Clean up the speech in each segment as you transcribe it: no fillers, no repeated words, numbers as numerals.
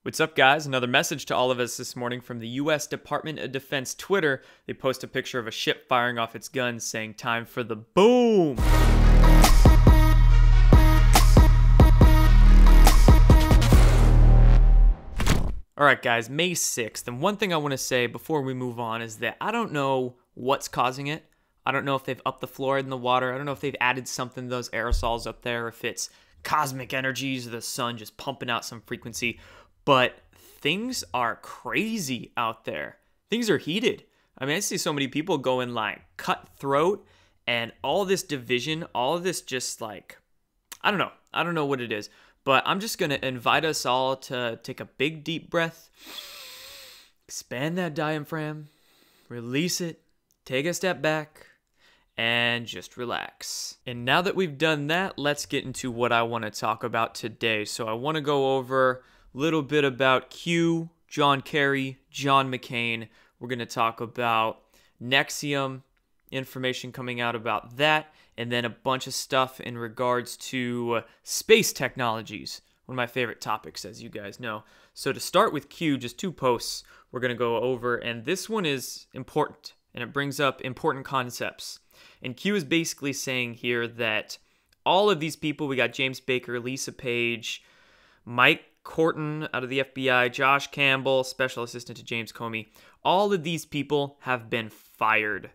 What's up, guys? Another message to all of us this morning from the U.S. Department of Defense Twitter. They post a picture of a ship firing off its guns saying, "Time for the boom." Alright guys, May 6th, and one thing I want to say before we move on is that I don't know what's causing it. I don't know if they've upped the fluoride in the water. I don't know if they've added something to those aerosols up there, if it's cosmic energies, the sun just pumping out some frequency. But things are crazy out there. Things are heated. I mean, I see so many people going like cutthroat and all this division, all of this just like, I don't know. I don't know what it is. But I'm just going to invite us all to take a big deep breath, expand that diaphragm, release it, take a step back, and just relax. And now that we've done that, let's get into what I want to talk about today. So I want to go over a little bit about Q, John Kerry, John McCain. We're going to talk about NXIVM, information coming out about that, and then a bunch of stuff in regards to space technologies, one of my favorite topics, as you guys know. So to start with Q, just two posts we're going to go over, and this one is important, and it brings up important concepts. And Q is basically saying here that all of these people, we got James Baker, Lisa Page, Mike Corton out of the FBI, Josh Campbell, special assistant to James Comey, all of these people have been fired.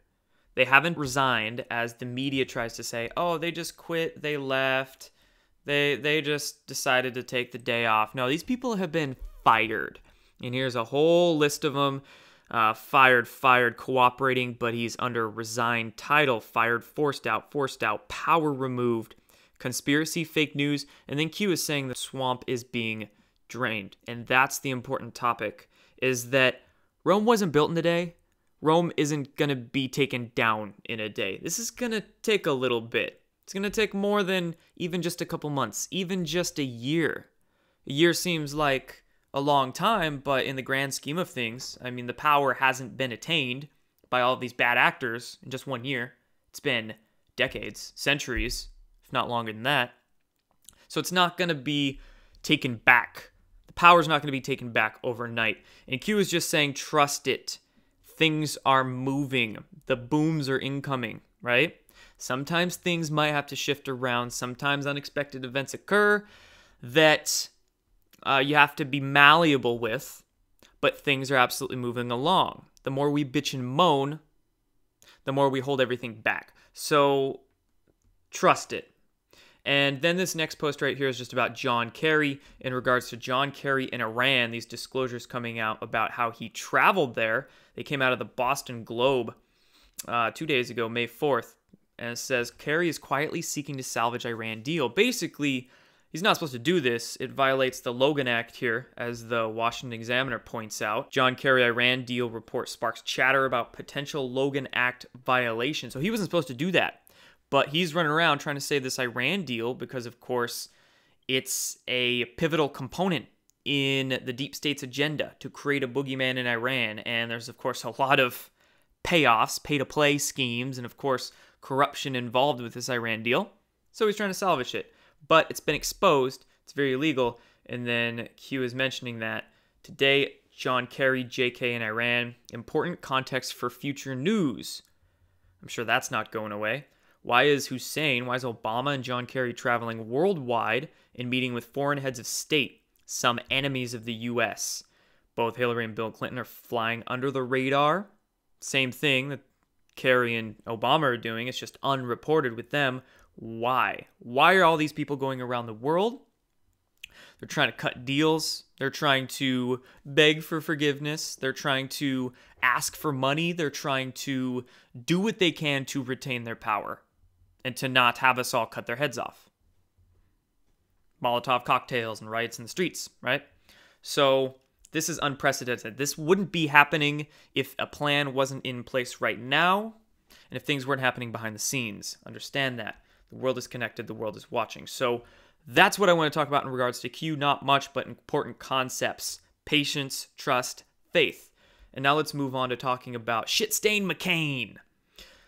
They haven't resigned, as the media tries to say, oh, they just quit, they left, they just decided to take the day off. No, these people have been fired. And here's a whole list of them. Fired, cooperating, but he's under resigned title, fired, forced out, power removed, conspiracy, fake news, and then Q is saying the swamp is being drained. And that's the important topic, is that Rome wasn't built in a day. Rome isn't going to be taken down in a day. This is going to take a little bit. It's going to take more than even just a couple months, even just a year. A year seems like a long time, but in the grand scheme of things, I mean, the power hasn't been attained by all of these bad actors in just 1 year. It's been decades, centuries, if not longer than that. So it's not going to be taken back. The power's not going to be taken back overnight. And Q is just saying, trust it. Things are moving. The booms are incoming, right? Sometimes things might have to shift around. Sometimes unexpected events occur that you have to be malleable with, but things are absolutely moving along. The more we bitch and moan, the more we hold everything back. So trust it. And then this next post right here is just about John Kerry, in regards to John Kerry in Iran, these disclosures coming out about how he traveled there. They came out of the Boston Globe 2 days ago, May 4th, and it says, Kerry is quietly seeking to salvage Iran deal. Basically, he's not supposed to do this. It violates the Logan Act here, as the Washington Examiner points out. John Kerry Iran deal report sparks chatter about potential Logan Act violation. So he wasn't supposed to do that. But he's running around trying to save this Iran deal because, of course, it's a pivotal component in the deep state's agenda to create a boogeyman in Iran. And there's, of course, a lot of payoffs, pay-to-play schemes, and, of course, corruption involved with this Iran deal. So he's trying to salvage it. But it's been exposed. It's very illegal. And then Q is mentioning that today, John Kerry, JK in Iran, important context for future news. I'm sure that's not going away. Why is Obama and John Kerry traveling worldwide and meeting with foreign heads of state, some enemies of the U.S.? Both Hillary and Bill Clinton are flying under the radar. Same thing that Kerry and Obama are doing. It's just unreported with them. Why? Why are all these people going around the world? They're trying to cut deals. They're trying to beg for forgiveness. They're trying to ask for money. They're trying to do what they can to retain their power and to not have us all cut their heads off. Molotov cocktails and riots in the streets, right? So this is unprecedented. This wouldn't be happening if a plan wasn't in place right now and if things weren't happening behind the scenes. Understand that. The world is connected. The world is watching. So that's what I want to talk about in regards to Q. Not much, but important concepts. Patience, trust, faith. And now let's move on to talking about shit-stained McCain.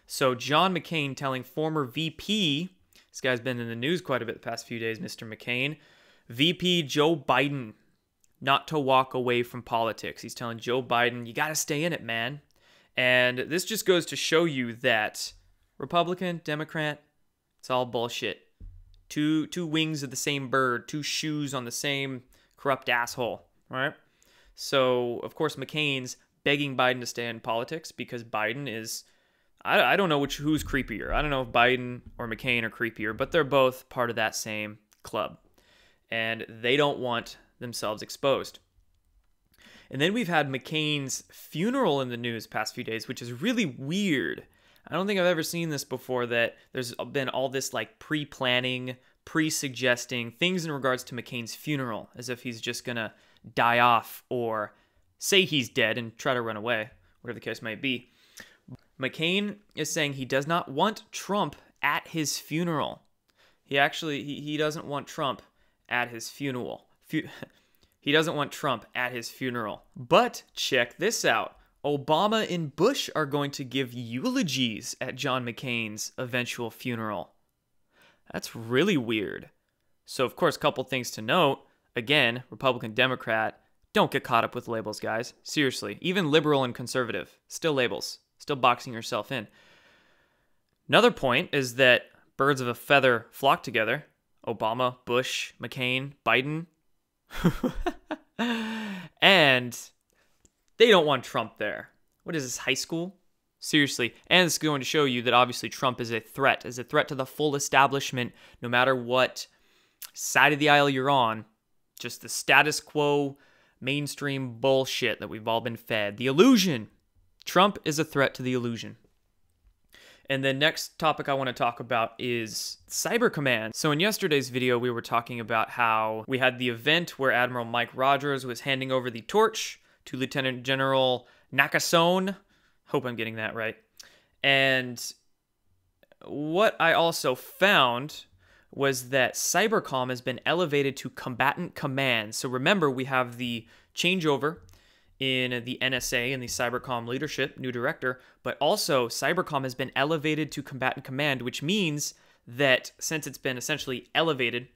So John McCain telling former VP, this guy's been in the news quite a bit the past few days, Mr. McCain, VP Joe Biden, not to walk away from politics. He's telling Joe Biden, you got to stay in it, man. And this just goes to show you that Republican, Democrat, it's all bullshit. Two wings of the same bird, two shoes on the same corrupt asshole, right? So, of course, McCain's begging Biden to stay in politics because Biden is, I don't know who's creepier. I don't know if Biden or McCain are creepier, but they're both part of that same club. And they don't want themselves exposed. And then we've had McCain's funeral in the news past few days, which is really weird. I don't think I've ever seen this before, that there's been all this like pre-planning, pre-suggesting things in regards to McCain's funeral, as if he's just gonna die off or say he's dead and try to run away, whatever the case might be. McCain is saying he does not want Trump at his funeral. He doesn't want Trump at his funeral. He doesn't want Trump at his funeral. But check this out. Obama and Bush are going to give eulogies at John McCain's eventual funeral. That's really weird. So, of course, a couple things to note. Again, Republican, Democrat, don't get caught up with labels, guys. Seriously. Even liberal and conservative, still labels. Still boxing yourself in. Another point is that birds of a feather flock together. Obama, Bush, McCain, Biden. And they don't want Trump there. What is this, high school? Seriously. And it's going to show you that obviously Trump is a threat to the full establishment, no matter what side of the aisle you're on. Just the status quo, mainstream bullshit that we've all been fed. The illusion. Trump is a threat to the illusion. And the next topic I want to talk about is Cyber Command. So in yesterday's video, we were talking about how we had the event where Admiral Mike Rogers was handing over the torch to Lieutenant General Nakasone. Hope I'm getting that right. And what I also found was that Cybercom has been elevated to Combatant Command. So remember, we have the changeover in the NSA and the Cybercom leadership, new director, but also Cybercom has been elevated to Combatant Command, which means that since it's been essentially elevated,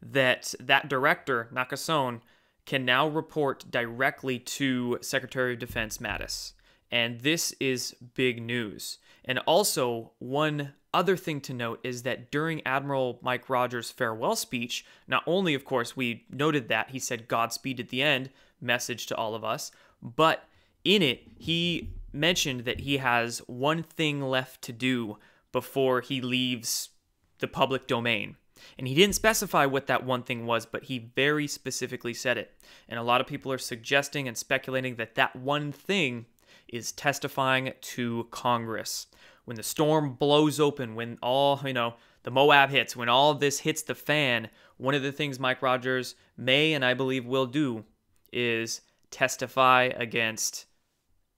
that director, Nakasone, can now report directly to Secretary of Defense Mattis. And this is big news. And also, one other thing to note is that during Admiral Mike Rogers' farewell speech, not only, of course, we noted that he said Godspeed at the end, message to all of us, but in it, he mentioned that he has one thing left to do before he leaves the public domain. And he didn't specify what that one thing was, but he very specifically said it. And a lot of people are suggesting and speculating that that one thing is testifying to Congress. When the storm blows open, when all, the Moab hits, when all of this hits the fan, one of the things Mike Rogers may, and I believe will do, is testify against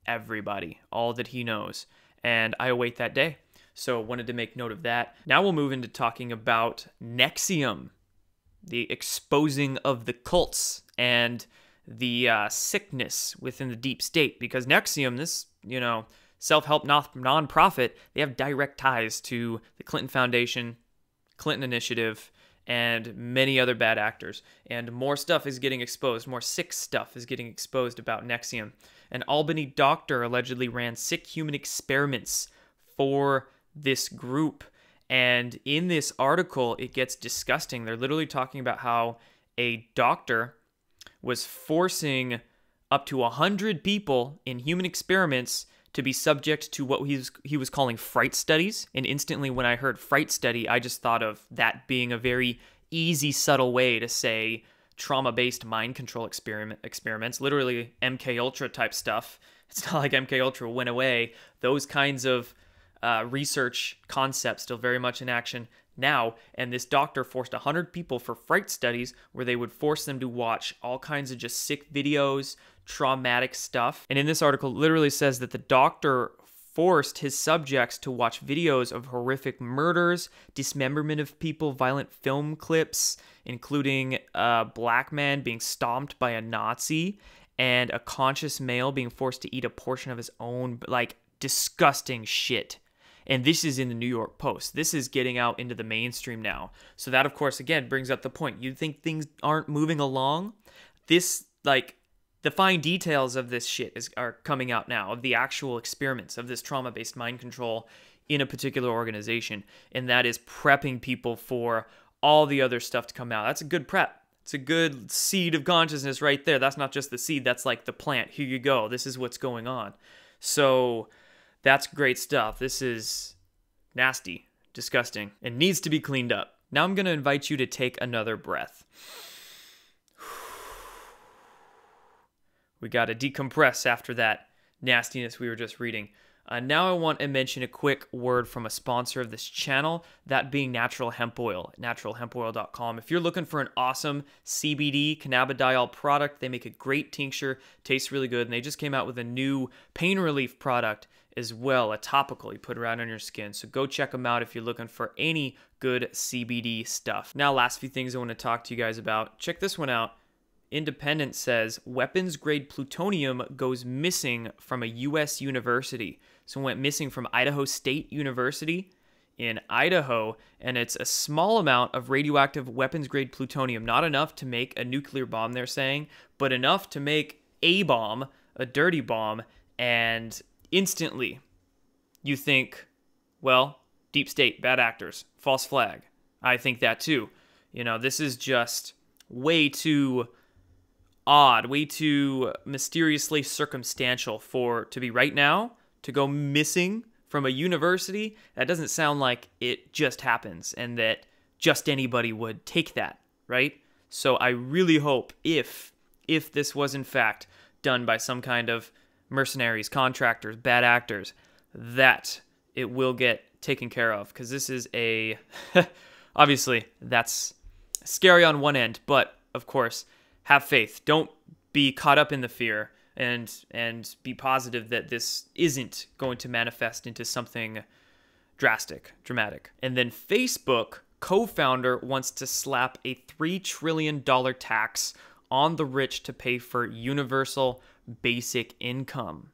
everybody, all that he knows. And I await that day. So wanted to make note of that. Now we'll move into talking about NXIVM, the exposing of the cults and the sickness within the deep state. Because NXIVM, this, self-help nonprofit, they have direct ties to the Clinton Foundation, Clinton Initiative, and many other bad actors. And more stuff is getting exposed. More sick stuff is getting exposed about NXIVM. An Albany doctor allegedly ran sick human experiments for this group. And in this article, it gets disgusting. They're literally talking about how a doctor was forcing up to 100 people in human experiments to be subject to what he was calling fright studies. And instantly when I heard fright study, I just thought of that being a very easy, subtle way to say trauma-based mind control experiments, literally MK Ultra type stuff. It's not like MK Ultra went away. Those kinds of research concepts still very much in action now. And this doctor forced 100 people for fright studies where they would force them to watch all kinds of just sick videos, traumatic stuff. And in this article, it literally says that the doctor forced his subjects to watch videos of horrific murders, dismemberment of people, violent film clips, including a black man being stomped by a Nazi, and a conscious male being forced to eat a portion of his own, disgusting shit. And this is in the New York Post. This is getting out into the mainstream now. So that, of course, again, brings up the point. You think things aren't moving along? this, like, the fine details of this shit are coming out now, of the actual experiments of this trauma-based mind control in a particular organization. And that is prepping people for all the other stuff to come out. That's a good prep. It's a good seed of consciousness right there. That's not just the seed. That's like the plant. Here you go. This is what's going on. So that's great stuff. This is nasty, disgusting, and needs to be cleaned up. Now I'm going to invite you to take another breath. We got to decompress after that nastiness we were just reading. Now I want to mention a quick word from a sponsor of this channel, that being Natural Hemp Oil, naturalhempoil.com. If you're looking for an awesome CBD cannabidiol product, they make a great tincture, tastes really good, and they just came out with a new pain relief product as well, a topical you put right on your skin. So go check them out if you're looking for any good CBD stuff. Now, last few things I want to talk to you guys about. Check this one out. Independent says weapons-grade plutonium goes missing from a U.S. university. So it went missing from Idaho State University in Idaho, and it's a small amount of radioactive weapons-grade plutonium. Not enough to make a nuclear bomb, they're saying, but enough to make a bomb, a dirty bomb, and instantly you think, well, deep state, bad actors, false flag. I think that too. You know, this is just way too odd, way too mysteriously circumstantial to be right now, to go missing from a university. That doesn't sound like it just happens and that just anybody would take that, right? So I really hope if this was in fact done by some kind of mercenaries, contractors, bad actors, that it will get taken care of, because this is a obviously that's scary on one end, but of course have faith. Don't be caught up in the fear, and be positive that this isn't going to manifest into something dramatic. And then Facebook co-founder wants to slap a $3 trillion tax on the rich to pay for universal basic income.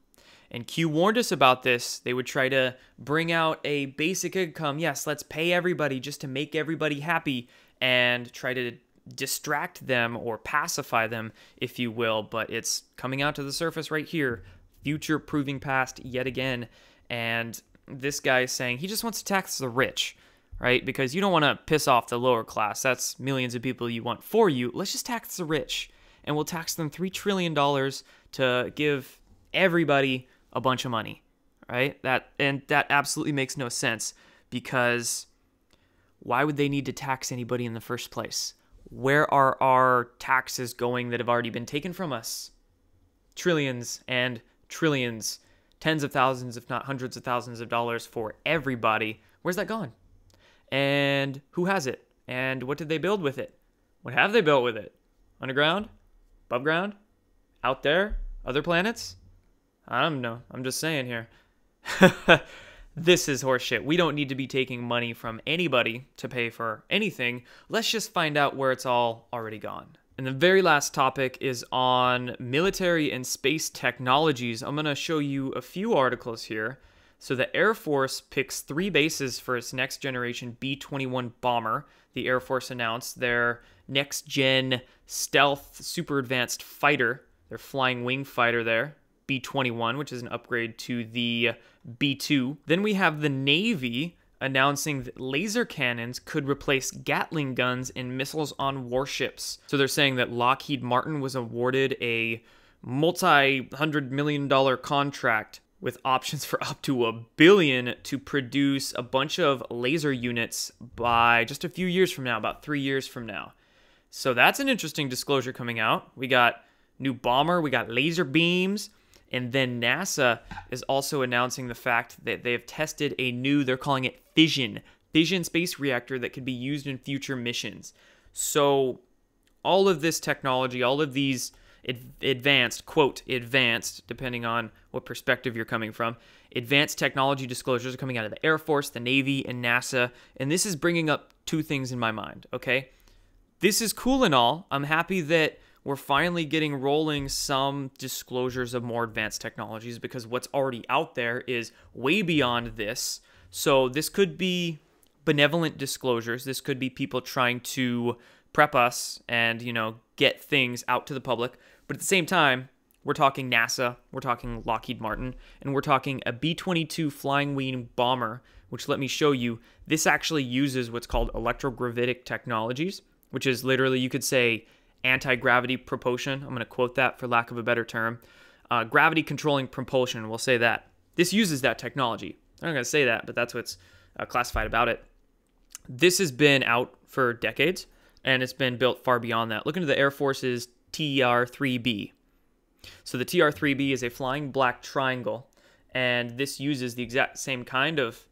And Q warned us about this. They would try to bring out a basic income. Yes, let's pay everybody just to make everybody happy, and try to distract them or pacify them, if you will. But it's coming out to the surface right here. Future proving past yet again. And this guy is saying he just wants to tax the rich, right? Because you don't want to piss off the lower class. That's millions of people you want for you. Let's just tax the rich. And we'll tax them $3 trillion to give everybody a bunch of money, right? That absolutely makes no sense, because why would they need to tax anybody in the first place? Where are our taxes going that have already been taken from us? Trillions and trillions, tens of thousands, if not hundreds of thousands of dollars for everybody. Where's that gone? And who has it? And what did they build with it? What have they built with it? Underground? Above ground? Out there? Other planets? I don't know. I'm just saying here. This is horseshit. We don't need to be taking money from anybody to pay for anything. Let's just find out where it's all already gone. And the very last topic is on military and space technologies. I'm going to show you a few articles here. So the Air Force picks 3 bases for its next generation B-21 bomber. The Air Force announced their next gen stealth super advanced fighter, their flying wing fighter there, B-21, which is an upgrade to the B-2. Then we have the Navy announcing that laser cannons could replace Gatling guns and missiles on warships. So they're saying that Lockheed Martin was awarded a multi-$100 million contract with options for up to $1 billion to produce a bunch of laser units by just a few years from now, about 3 years from now. So that's an interesting disclosure coming out. We got new bomber, we got laser beams, and then NASA is also announcing the fact that they have tested a new, they're calling it fission space reactor that could be used in future missions. So all of this technology, all of these advanced, quote, advanced, depending on what perspective you're coming from, advanced technology disclosures are coming out of the Air Force, the Navy, and NASA. And this is bringing up 2 things in my mind, okay? This is cool and all. I'm happy that we're finally getting rolling some disclosures of more advanced technologies, because what's already out there is way beyond this. So this could be benevolent disclosures. This could be people trying to prep us and, get things out to the public. But at the same time, we're talking NASA, we're talking Lockheed Martin, and we're talking a B-22 flying wing bomber, which, let me show you, this actually uses what's called electrogravitic technologies, which is literally, you could say, anti-gravity propulsion. I'm going to quote that for lack of a better term. Gravity controlling propulsion, we'll say that. This uses that technology. I'm not going to say that, but that's what's classified about it. This has been out for decades, and it's been built far beyond that. Look into the Air Force's TR-3B. So the TR-3B is a flying black triangle, and this uses the exact same kind of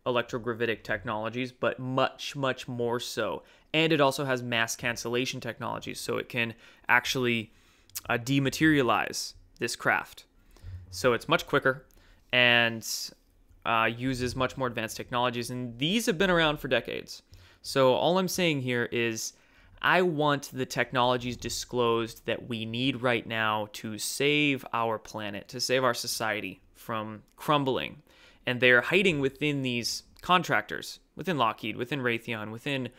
electrogravitic technologies, but much, much more so. And it also has mass cancellation technologies, so it can actually dematerialize this craft. So it's much quicker and uses much more advanced technologies, and these have been around for decades. So all I'm saying here is I want the technologies disclosed that we need right now to save our planet, to save our society from crumbling. And they're hiding within these contractors, within Lockheed, within Raytheon, within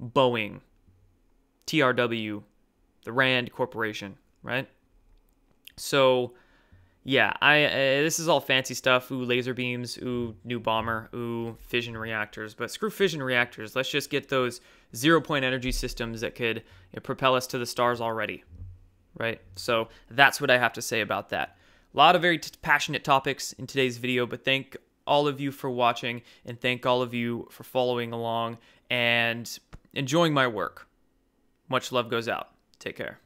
Boeing, TRW, the Rand Corporation, right? So, yeah, this is all fancy stuff. Ooh, laser beams. Ooh, new bomber. Ooh, fission reactors. But screw fission reactors. Let's just get those zero-point energy systems that could propel us to the stars already, right? So that's what I have to say about that. A lot of very passionate topics in today's video, but thank all of you for watching, and thank all of you for following along and enjoying my work. Much love goes out. Take care.